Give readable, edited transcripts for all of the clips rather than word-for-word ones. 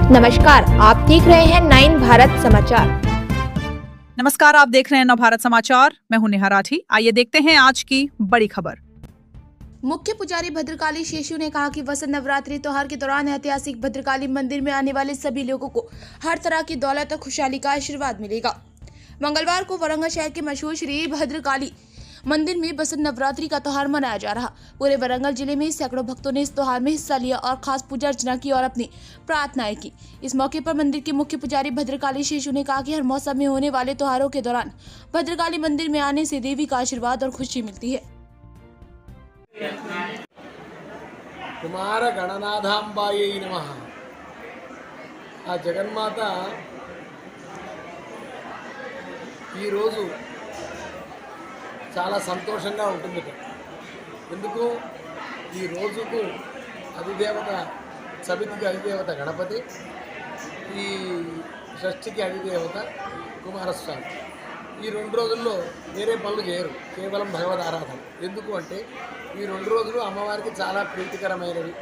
नमस्कार, आप देख रहे हैं 9 भारत समाचार। नमस्कार, आप देख रहे हैं नव भारत समाचार। मैं हूं नेहा राठी। आइए देखते हैं आज की बड़ी खबर। मुख्य पुजारी भद्रकाली शेषु ने कहा कि वसंत नवरात्रि त्योहार के दौरान ऐतिहासिक भद्रकाली मंदिर में आने वाले सभी लोगों को हर तरह की दौलत और खुशहाली का आशीर्वाद मिलेगा। मंगलवार को वरंगल शहर के मशहूर श्री भद्रकाली मंदिर में बसंत नवरात्रि का त्योहार मनाया जा रहा। पूरे वरंगल जिले में सैकड़ों भक्तों ने इस त्योहार में हिस्सा लिया और खास पूजा अर्चना की और अपनी प्रार्थनाएं की। इस मौके पर मंदिर के मुख्य पुजारी भद्रकाली शेषु ने कहा कि हर मौसम में होने वाले त्योहारों के दौरान भद्रकाली मंदिर में आने से देवी का आशीर्वाद और खुशी मिलती है। कुमार गणनाथांबायै नमः। आ जगन्माత ఈ రోజు చాలా సంతోషంగా ఉంటుంది. ఎందుకు ఈ రోజుకు అధిదేవత సవితికి అధిదేవత గణపతి, ఈ షష్ఠికి అధిదేవత కుమారస్వామి. ఈ 2 రోజుల్లో వేరే పనులు చేయరు, కేవలం భగవద్ ఆరాధన. ఎందుకు అంటే ఈ 2 రోజులు అమ్మవారికి చాలా ప్రీతికరమైనవి.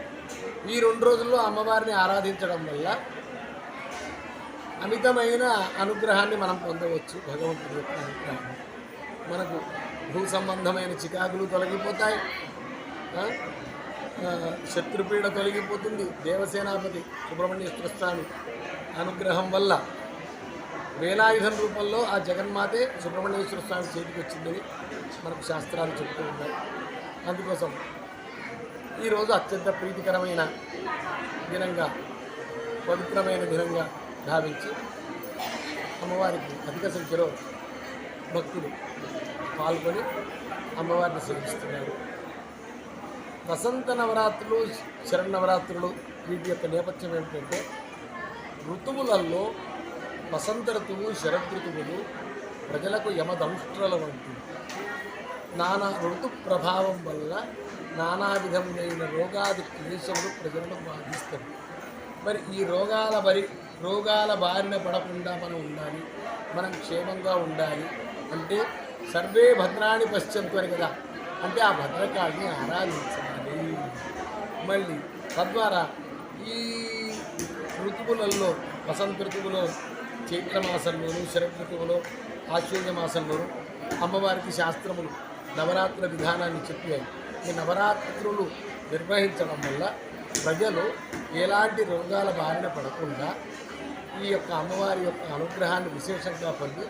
ఈ 2 రోజుల్లో అమ్మవారిని ఆరాధించడం వల్ల అమితమైన అనుగ్రహాన్ని మనం పొందవచ్చు. భగవంతుడి యొక్క అనుగ్రహాన్ని మనకు భూ సంబంధమైన చికాకులు తొలగిపోతాయి, శత్రుపీడ తొలగిపోతుంది. దేవసేనాపతి సుబ్రహ్మణ్యేశ్వర స్వామి అనుగ్రహం వల్ల వేలాయుధం రూపంలో ఆ జగన్మాతే సుబ్రహ్మణ్యేశ్వర స్వామి చేతికి వచ్చిందని మనకు శాస్త్రాలు చెప్తూ ఉన్నాయి. అందుకోసం ఈరోజు అత్యంత ప్రీతికరమైన దినంగా, పవిత్రమైన దినంగా భావించి అమ్మవారికి అధిక సంఖ్యలో భక్తులు పాల్గొని అమ్మవారిని సేవిస్తున్నారు. వసంత నవరాత్రులు, శరన్నవరాత్రులు వీటి యొక్క నేపథ్యం ఏమిటంటే ఋతువులలో వసంత ఋతువు, శరదృతువులు ప్రజలకు యమదంష్ట్రల వంటివి. నానా ఋతు ప్రభావం వల్ల నానా విధములైన రోగాది క్లేశములు ప్రజలను బాధిస్తాయి. మరి ఈ రోగాల బారిన పడకుండా మనం ఉండాలి, మనం క్షేమంగా ఉండాలి అంటే సర్వే భద్రాణి పశ్యంతు అని కదా. అంటే ఆ భద్రకాళిని ఆరాధించాలి. మళ్ళీ తద్వారా ఈ ఋతువులలో వసంత ఋతువులో చైత్రమాసంలోను, శరద్ ఋతువులో ఆశ్వయుజ మాసంలోను అమ్మవారికి శాస్త్రములు నవరాత్రుల విధానాన్ని చెప్పాయి. ఈ నవరాత్రులు నిర్వహించడం వల్ల ప్రజలు ఎలాంటి రోగాల బారిన పడకుండా ఈ యొక్క అమ్మవారి యొక్క అనుగ్రహాన్ని విశేషంగా పొంది